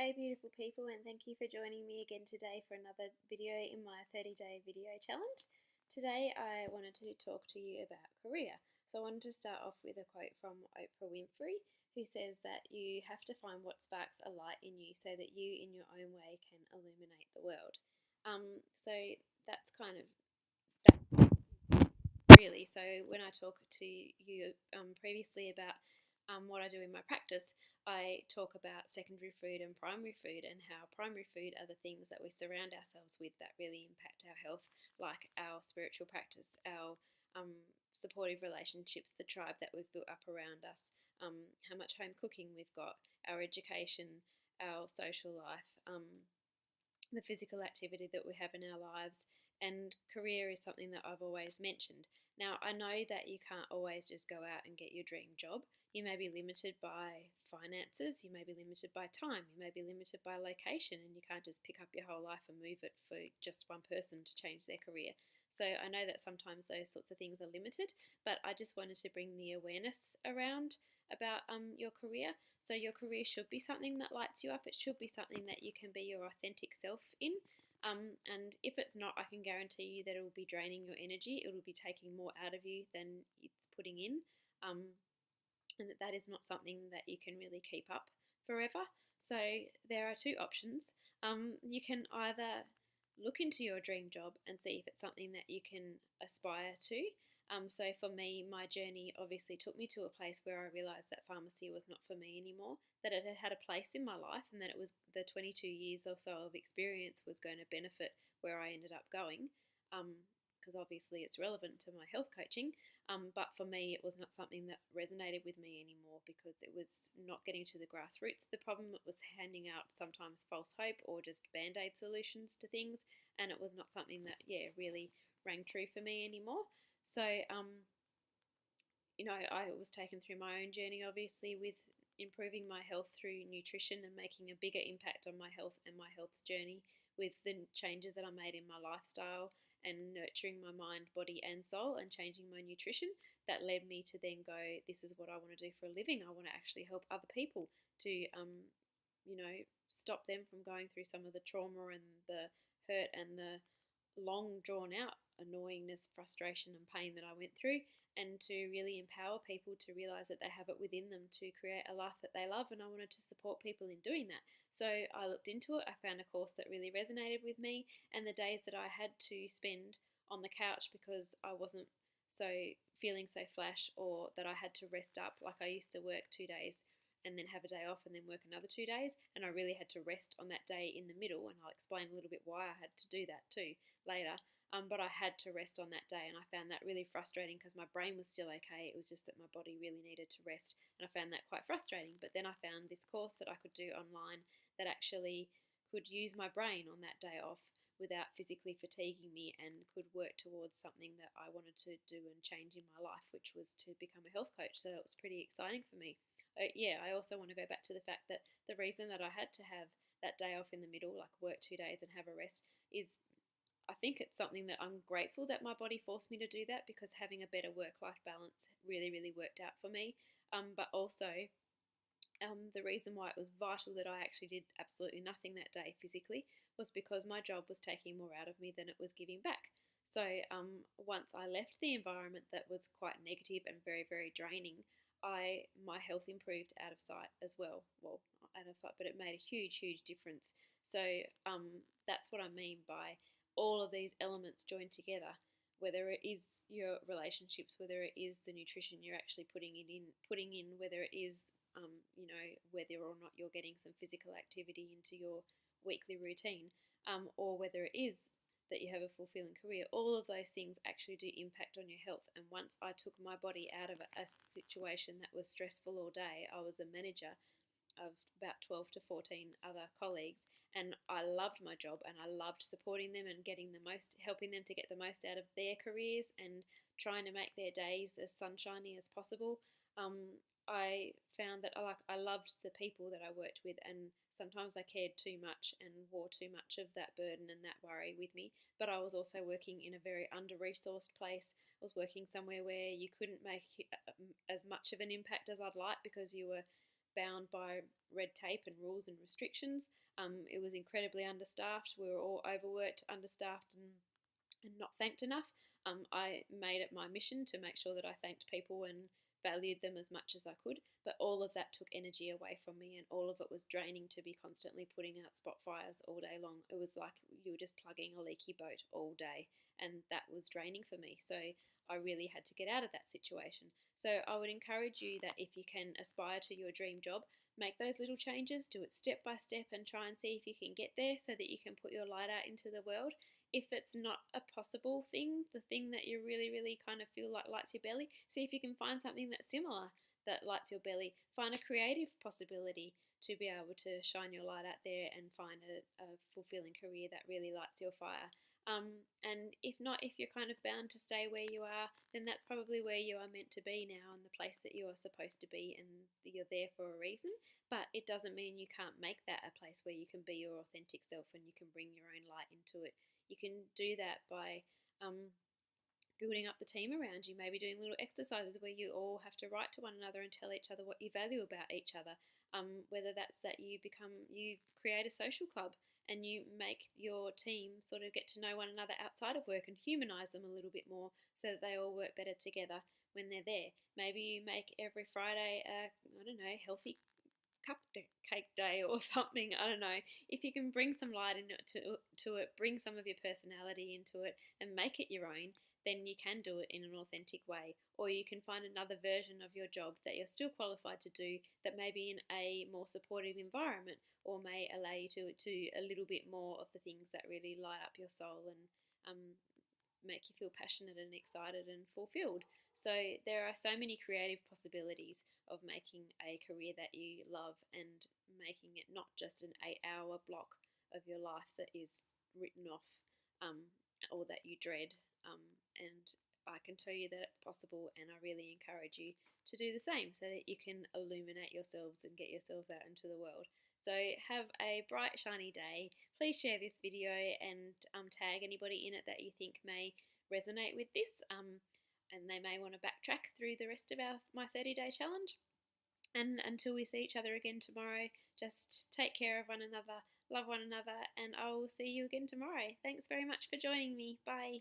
Hey beautiful people, and thank you for joining me again today for another video in my 30-day video challenge. Today I wanted to talk to you about career. So I wanted to start off with a quote from Oprah Winfrey, who says that you have to find what sparks a light in you so that you in your own way can illuminate the world. So that's kind of really. So when I talk to you previously about what I do in my practice, I talk about secondary food and primary food, and how primary food are the things that we surround ourselves with that really impact our health, like our spiritual practice, our supportive relationships, the tribe that we've built up around us, how much home cooking we've got, our education, our social life, the physical activity that we have in our lives, and career is something that I've always mentioned. Now, I know that you can't always just go out and get your dream job. You may be limited by finances, you may be limited by time, you may be limited by location, and you can't just pick up your whole life and move it for just one person to change their career. So I know that sometimes those sorts of things are limited, but I just wanted to bring the awareness around about your career. So your career should be something that lights you up. It should be something that you can be your authentic self in. And if it's not, I can guarantee you that it will be draining your energy. It will be taking more out of you than it's putting in. And that is not something that you can really keep up forever. So there are two options. You can either look into your dream job and see if it's something that you can aspire to. So for me, my journey obviously took me to a place where I realised that pharmacy was not for me anymore, that it had a place in my life, and that it was the 22 years or so of experience was going to benefit where I ended up going, because obviously it's relevant to my health coaching. But for me, it was not something that resonated with me anymore, because it was not getting to the grassroots of the problem. It was handing out sometimes false hope or just band-aid solutions to things, and it was not something that, really rang true for me anymore. So, I was taken through my own journey, obviously, with improving my health through nutrition and making a bigger impact on my health and my health's journey with the changes that I made in my lifestyle and nurturing my mind, body, and soul, and changing my nutrition. That led me to then go, this is what I want to do for a living. I want to actually help other people to, stop them from going through some of the trauma and the hurt and the long drawn out annoyingness, frustration, and pain that I went through, and to really empower people to realize that they have it within them to create a life that they love. And I wanted to support people in doing that. So I looked into it. I found a course that really resonated with me, and the days that I had to spend on the couch because I wasn't feeling so flash, or that I had to rest up, like I used to work 2 days and then have a day off and then work another 2 days, and I really had to rest on that day in the middle, and I'll explain a little bit why I had to do that too later. But I had to rest on that day, and I found that really frustrating because my brain was still okay. It was just that my body really needed to rest, and I found that quite frustrating. But then I found this course that I could do online that actually could use my brain on that day off without physically fatiguing me, and could work towards something that I wanted to do and change in my life, which was to become a health coach. So it was pretty exciting for me. I also want to go back to the fact that the reason that I had to have that day off in the middle, like work 2 days and have a rest, is I think it's something that I'm grateful that my body forced me to do that, because having a better work-life balance really, really worked out for me. But also, the reason why it was vital that I actually did absolutely nothing that day physically was because my job was taking more out of me than it was giving back. So once I left the environment that was quite negative and very, very draining, my health improved out of sight as well. Well, not out of sight, but it made a huge, huge difference. So that's what I mean by all of these elements joined together. Whether it is your relationships, whether it is the nutrition you're actually putting in, whether it is whether or not you're getting some physical activity into your weekly routine, or whether it is that you have a fulfilling career, all of those things actually do impact on your health. And once I took my body out of a situation that was stressful all day, I was a manager of about 12 to 14 other colleagues, and I loved my job, and I loved supporting them and helping them to get the most out of their careers and trying to make their days as sunshiny as possible. I found that I loved the people that I worked with, and sometimes I cared too much and wore too much of that burden and that worry with me. But I was also working in a very under-resourced place. I was working somewhere where you couldn't make as much of an impact as I'd like, because you were bound by red tape and rules and restrictions. It was incredibly understaffed. We were all overworked, understaffed, and not thanked enough. I made it my mission to make sure that I thanked people and valued them as much as I could, but all of that took energy away from me, and all of it was draining to be constantly putting out spot fires all day long. It was like you were just plugging a leaky boat all day, and that was draining for me. So I really had to get out of that situation. So I would encourage you that if you can aspire to your dream job, make those little changes, do it step by step, and try and see if you can get there so that you can put your light out into the world. If it's not a possible thing, the thing that you really, really kind of feel like lights your belly, see if you can find something that's similar that lights your belly. Find a creative possibility to be able to shine your light out there and find a fulfilling career that really lights your fire. And if not, if you're kind of bound to stay where you are, then that's probably where you are meant to be now, and the place that you are supposed to be, and you're there for a reason. But it doesn't mean you can't make that a place where you can be your authentic self and you can bring your own light into it. You can do that by building up the team around you, maybe doing little exercises where you all have to write to one another and tell each other what you value about each other. Whether that's that you create a social club and you make your team sort of get to know one another outside of work and humanize them a little bit more so that they all work better together when they're there. Maybe you make every Friday healthy cupcake day or something. I don't know. If you can bring some light to it, bring some of your personality into it, and make it your own, then you can do it in an authentic way. Or you can find another version of your job that you're still qualified to do, that may be in a more supportive environment, or may allow you to do a little bit more of the things that really light up your soul and make you feel passionate and excited and fulfilled. So there are so many creative possibilities of making a career that you love and making it not just an 8-hour block of your life that is written off or that you dread. And I can tell you that it's possible, and I really encourage you to do the same so that you can illuminate yourselves and get yourselves out into the world. So have a bright, shiny day. Please share this video and tag anybody in it that you think may resonate with this, and they may want to backtrack through the rest of my 30-day challenge. And until we see each other again tomorrow, just take care of one another, love one another, and I will see you again tomorrow. Thanks very much for joining me. Bye.